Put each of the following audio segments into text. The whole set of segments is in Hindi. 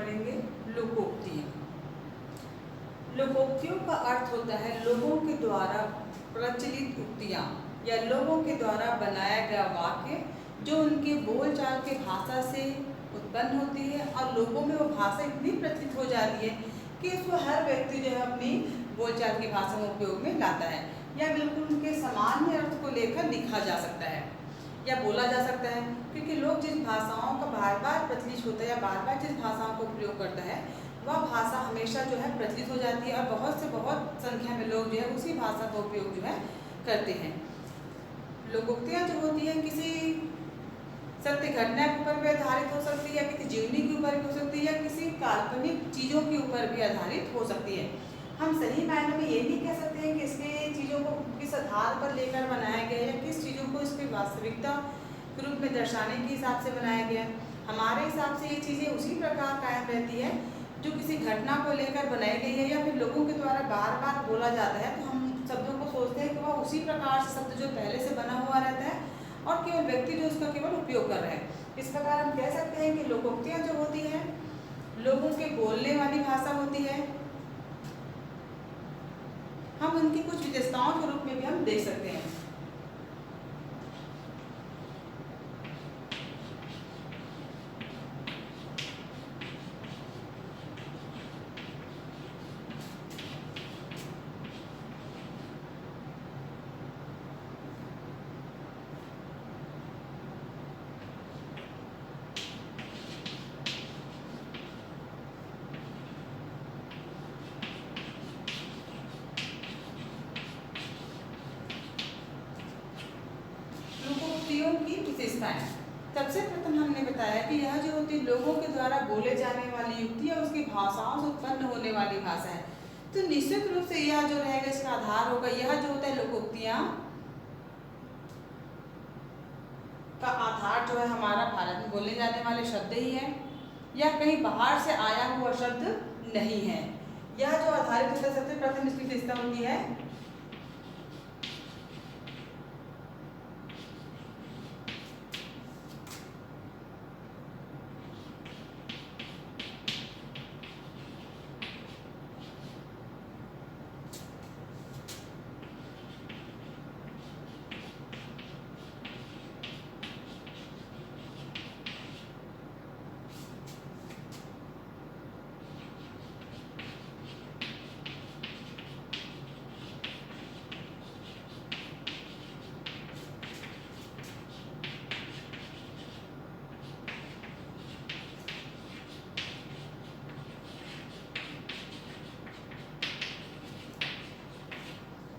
पढ़ेंगे लोकोक्तियाँ। लोकोक्तियों का अर्थ होता है लोगों के द्वारा प्रचलित उक्तियाँ या लोगों के द्वारा बनाया गया वाक्य जो उनके बोलचाल के भाषा से उत्पन्न होती है और लोगों में वो भाषा इतनी प्रचलित हो जाती है कि उसको हर व्यक्ति जो है अपनी बोलचाल की भाषा में उपयोग में लाता है या बिल्कुल उनके सामान्य अर्थ को लेकर लिखा जा सकता है या बोला जा सकता है, क्योंकि लोग जिस भाषाओं का बार बार प्रचलित होता है या बार बार जिस भाषाओं का उपयोग करता है वह भाषा हमेशा जो है प्रचलित हो जाती है और बहुत से बहुत संख्या में लोग जो है उसी भाषा का उपयोग जो है करते हैं। लोकोक्तियाँ जो होती हैं किसी सत्य घटना के ऊपर भी आधारित हो सकती है या किसी जीवनी के ऊपर भी हो सकती है या किसी काल्पनिक चीज़ों के ऊपर भी आधारित हो सकती है। हम सही मायने में ये नहीं कह सकते हैं कि इसके चीज़ों को किस आधार पर लेकर बनाया गया है या किस चीज़ों को इसकी वास्तविकता के रूप में दर्शाने के हिसाब से बनाया गया है। हमारे हिसाब से ये चीज़ें उसी प्रकार कायम रहती है जो किसी घटना को लेकर बनाई गई है या फिर लोगों के द्वारा बार बार बोला जाता है, तो हम शब्दों को सोचते हैं कि वह उसी प्रकार से शब्द जो पहले से बना हुआ रहता है और केवल व्यक्ति जो उसका केवल उपयोग कर रहे हैं। इस प्रकार हम कह सकते हैं कि लोकोक्तियाँ जो होती हैं लोगों के बोलने वाली भाषा होती है। हम उनकी कुछ विशेषताओं के रूप में भी हम देख सकते हैं। लोकोक्तियों की विशेषताएं। सबसे प्रथम हमने बताया कि यह जो होती है लोगों के द्वारा बोले जाने वाली युक्ति और उसकी भाषाओं से उत्पन्न होने वाली भाषा है, तो निश्चित रूप से यह जो रहेगा इसका आधार होगा यह जो होता है लोकोक्तियाँ का आधार जो है हमारा भारत में बोले जाने वाले शब्द ही है या कहीं बाहर से आया हुआ शब्द नहीं है। यह जो आधारित होता है सबसे प्रथम इसकी विशेषता होती है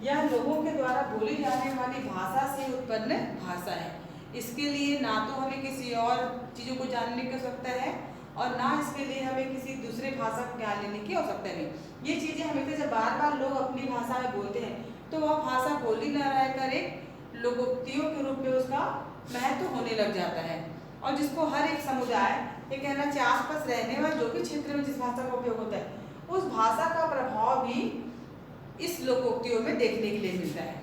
यह लोगों के द्वारा बोली जाने वाली भाषा से उत्पन्न भाषा है। इसके लिए ना तो हमें किसी और चीज़ों को जानने की आवश्यकता है और ना इसके लिए हमें किसी दूसरे भाषा का ज्ञान लेने की आवश्यकता नहीं। ये चीज़ें हमेशा जब बार बार लोग अपनी भाषा में बोलते हैं तो वह भाषा बोली न रहकर एक लोकोक्तियों के रूप में उसका महत्व होने लग जाता है और जिसको हर एक समुदाय ये कहना चाहिए आसपास रहने वाले जो भी क्षेत्र में जिस भाषा का उपयोग होता है उस भाषा का प्रभाव भी इस लोकोक्तियों में देखने के लिए मिलता है।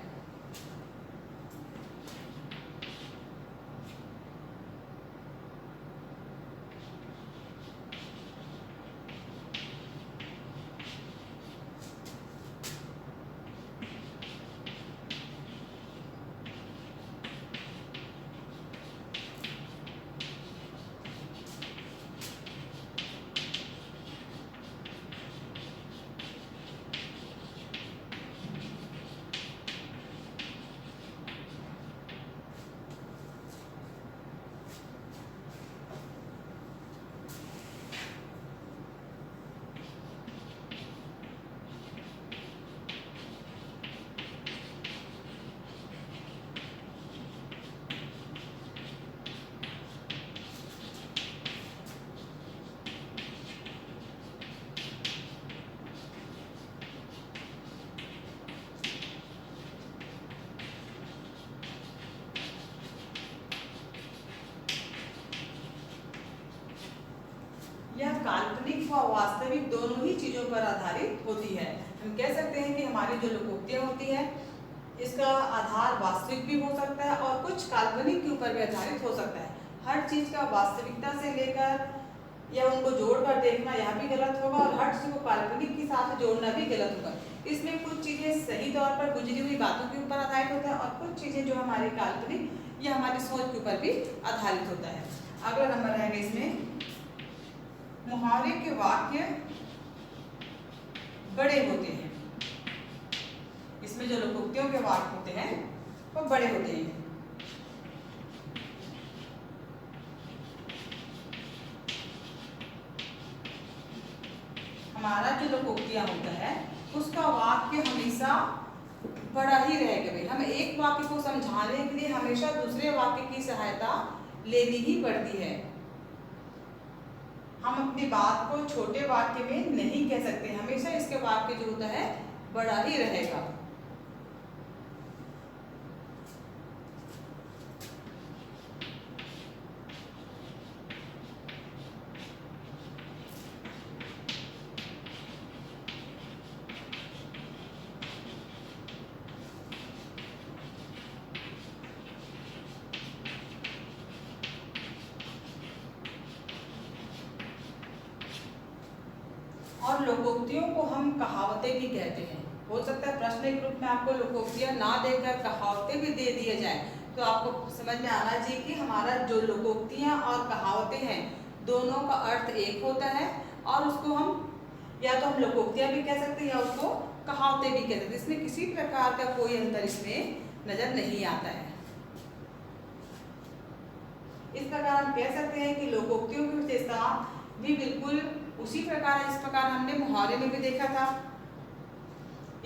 यह काल्पनिक व वास्तविक दोनों ही चीज़ों पर आधारित होती है। हम कह सकते हैं कि हमारी जो लोकोक्तियाँ होती है इसका आधार वास्तविक भी हो सकता है और कुछ काल्पनिक के ऊपर भी आधारित हो सकता है। हर चीज़ का वास्तविकता से लेकर या उनको जोड़कर देखना यह भी गलत होगा, और हर चीज को काल्पनिक के साथ जोड़ना भी गलत होगा। इसमें कुछ चीजें सही तौर पर गुजरी हुई बातों के ऊपर आधारित होता है, और कुछ चीजें जो हमारी काल्पनिक या हमारी सोच के ऊपर भी आधारित होता है। अगला नंबर रहेगा इसमें, मुहावरे के वाक्य बड़े होते हैं। इसमें जो लोकोक्तियों के वाक्य होते हैं वो बड़े होते हैं। हमारा जो लोकोक्तियां होता है उसका वाक्य हमेशा बड़ा ही रहेगा। भाई हमें एक वाक्य को समझाने के लिए हमेशा दूसरे वाक्य की सहायता लेनी ही पड़ती है। हम अपनी बात को छोटे वाक्य में नहीं कह सकते, हमेशा इसके वाक्य जो होता है बड़ा ही रहेगा। और लोकोक्तियों को हम कहावतें भी कहते हैं। हो सकता है प्रश्न के रूप में आपको लोकोक्तियां ना देकर कहावतें भी दे दिए जाए, तो आपको समझ में आना चाहिए कि हमारा जो लोकोक्तियां और कहावतें हैं दोनों का अर्थ एक होता है, और उसको हम या तो हम लोकोक्तियां भी कह सकते हैं या उसको कहावतें भी कह सकते हैं। इसमें किसी प्रकार का कोई अंतर इसमें नजर नहीं आता है। इस प्रकार हम कह सकते हैं कि लोकोक्तियों की विशेषता भी बिल्कुल उसी प्रकार है जिस प्रकार हमने मुहावरे में भी देखा था।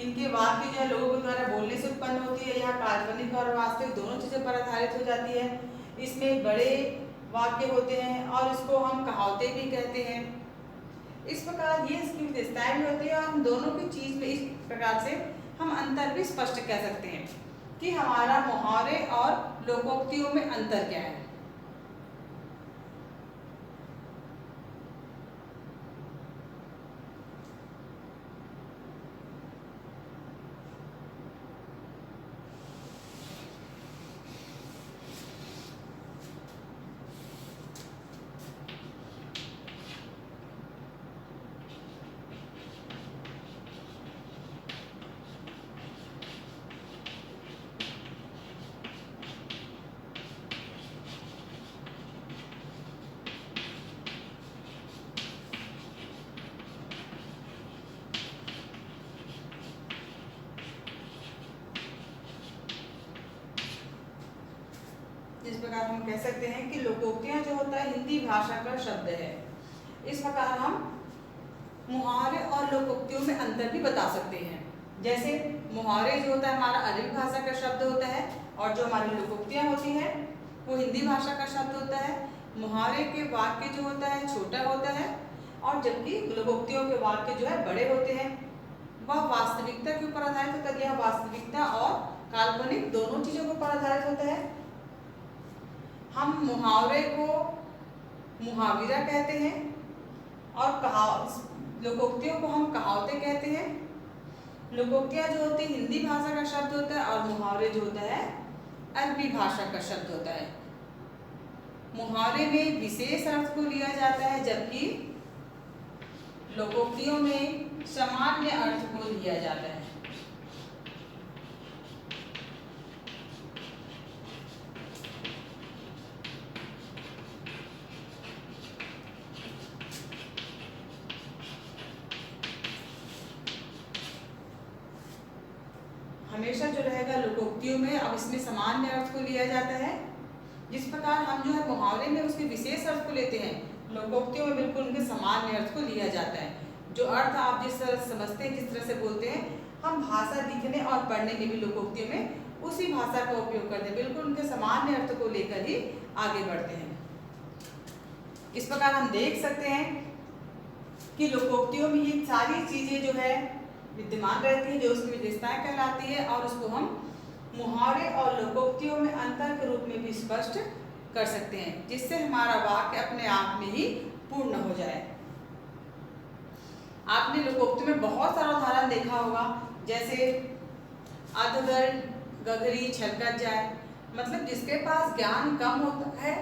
इनके वाक्य जो है लोगों के द्वारा बोलने से उत्पन्न होती है, यह काल्पनिक और वास्तविक दोनों चीजों पर आधारित हो जाती है। इसमें बड़े वाक्य होते हैं और इसको हम कहावतें भी कहते हैं। इस प्रकार ये इसकी विशेषताएं भी होती है, और हम दोनों की चीज में इस प्रकार से हम अंतर भी स्पष्ट कह सकते हैं कि हमारा मुहावरे और लोकोक्तियों में अंतर क्या है। इस प्रकार हम कह सकते हैं कि लोकोक्तियां जो होता है हिंदी भाषा का शब्द है। इस प्रकार हम मुहावरे और लोकोक्तियों में अंतर भी बता सकते हैं। जैसे मुहावरे जो होता है हमारा अरबी भाषा का शब्द होता है, और जो हमारी लोकोक्तियां होती हैं वो हिंदी भाषा का शब्द होता है। मुहावरे के वाक्य जो होता है छोटा होता है, और जबकि लोकोक्तियों के वाक्य जो है बड़े होते हैं। वह वास्तविकता के ऊपर आधारित होता है। यह वास्तविकता और काल्पनिक दोनों चीजों के ऊपर आधारित होता है। हम मुहावरे को मुहाविरा कहते हैं, और लोकोक्तियों को हम कहावतें कहते हैं। लोकोक्तियां जो होती है हिंदी भाषा का शब्द होता है, और मुहावरे जो होता है अरबी भाषा का शब्द होता है। मुहावरे में विशेष अर्थ को लिया जाता है, जबकि लोकोक्तियों में सामान्य अर्थ को लिया जाता है। हमेशा जो रहेगा लोकोक्तियों में अब इसमें सामान्य अर्थ को लिया जाता है। जिस प्रकार हम जो है मुहावरे में उसके विशेष अर्थ को लेते हैं, लोकोक्तियों में बिल्कुल उनके सामान्य अर्थ को लिया जाता है। जो अर्थ आप जिस तरह समझते हैं, जिस तरह से बोलते हैं, हम भाषा लिखने और पढ़ने में भी लोकोक्तियों में उसी भाषा का उपयोग करते हैं। बिल्कुल उनके सामान्य अर्थ को लेकर ही आगे बढ़ते हैं। इस प्रकार हम देख सकते हैं कि लोकोक्तियों में ये सारी चीजें जो है विद्यमान रहती है, जो उसकी विशेषताएं कहलाती है, और उसको हम मुहावरे और लोकोक्तियों में अंतर के रूप में भी स्पष्ट कर सकते हैं, जिससे हमारा वाक्य अपने आप में ही पूर्ण हो जाए। आपने लोकोक्ति में बहुत सारा उदाहरण देखा होगा, जैसे अधगर गगरी छलकत जाए। मतलब जिसके पास ज्ञान कम होता है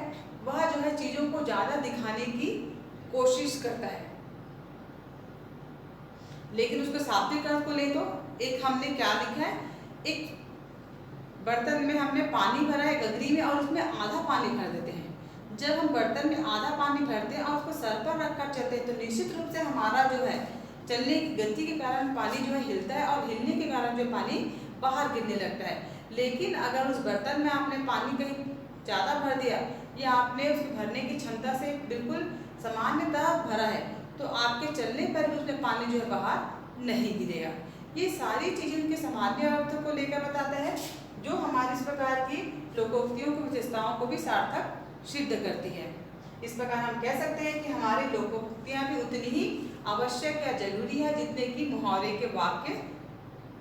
वह जो है चीजों को ज्यादा दिखाने की कोशिश करता है। लेकिन उसके शाब्दिक अर्थ को ले तो एक हमने क्या लिखा है, एक बर्तन में हमने पानी भरा है गगरी में और उसमें आधा पानी भर देते हैं। जब हम बर्तन में आधा पानी भरते हैं और उसको सर पर रखकर चलते हैं तो निश्चित रूप से हमारा जो है चलने की गति के कारण पानी जो है हिलता है और हिलने के कारण जो पानी बाहर गिरने लगता है। लेकिन अगर उस बर्तन में आपने पानी कहीं ज़्यादा भर दिया या आपने उसके भरने की क्षमता से बिल्कुल सामान्यतः भरा है तो आपके चलने पर भी उसमें पानी जो है बाहर नहीं गिरेगा। ये सारी चीज़ें उनके सामान्य अर्थ को लेकर बताता है जो हमारी इस प्रकार की लोकोक्तियों की विशेषताओं को भी सार्थक सिद्ध करती है। इस प्रकार हम कह सकते हैं कि हमारी लोकोक्तियाँ भी उतनी ही आवश्यक या जरूरी है जितने कि मुहावरे के वाक्य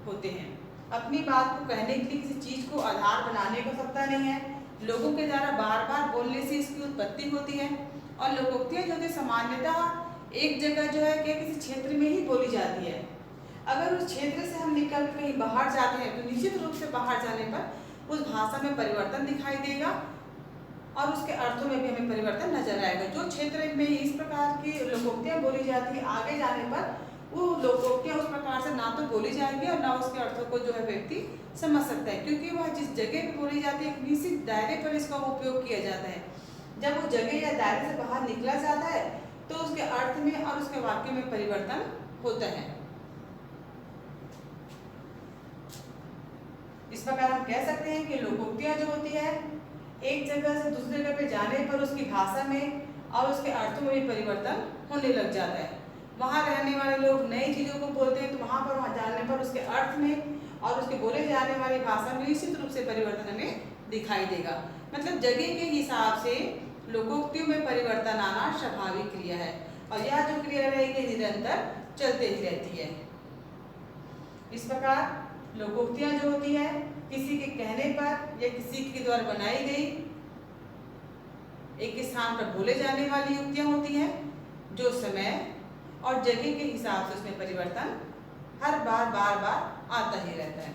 होते हैं। अपनी बात को कहने के लिए किसी चीज़ को आधार बनाने को सकता नहीं है। लोगों के द्वारा बार बार बोलने से इसकी उत्पत्ति होती है और लोकोक्तियाँ जो कि सामान्यतः एक जगह जो है कि किसी क्षेत्र में ही बोली जाती है। अगर उस क्षेत्र से हम निकल कहीं बाहर जाते हैं तो निश्चित रूप से बाहर जाने पर उस भाषा में परिवर्तन दिखाई देगा और उसके अर्थों में भी हमें परिवर्तन नजर आएगा। जो क्षेत्र में इस प्रकार की लोकोक्तियाँ बोली जाती है आगे जाने पर वो लोकोक्तियाँ उस प्रकार से ना तो बोली जाएंगी और ना उसके अर्थों को जो है व्यक्ति समझ सकता है, क्योंकि वह जिस जगह पे बोली जाती है एक निश्चित दायरे पर इसका उपयोग किया जाता है। जब वो जगह या दायरे से बाहर निकला जाता है तो उसके अर्थ में और उसके वाक्य में परिवर्तन होता है। इस प्रकार हम कह सकते हैं कि लोकोक्तियाँ जो होती है एक जगह से दूसरी जगह पे जाने पर उसकी भाषा में और उसके अर्थों में भी परिवर्तन होने लग जाता है। वहाँ रहने वाले लोग नई चीज़ों को बोलते हैं तो वहाँ पर जाने पर उसके अर्थ में और उसके बोले जाने वाली भाषा में निश्चित रूप से परिवर्तन हमें दिखाई देगा। मतलब जगह के हिसाब से लोकोक्तियों में परिवर्तन आना स्वाभाविक क्रिया है और यह जो क्रिया रहेगी निरंतर चलते ही रहती है। इस प्रकार लोकोक्तियाँ जो होती है किसी के कहने पर या किसी के द्वारा बनाई गई एक स्थान पर बोले जाने वाली युक्तियाँ होती हैं जो समय और जगह के हिसाब से उसमें परिवर्तन हर बार बार आता ही रहता है।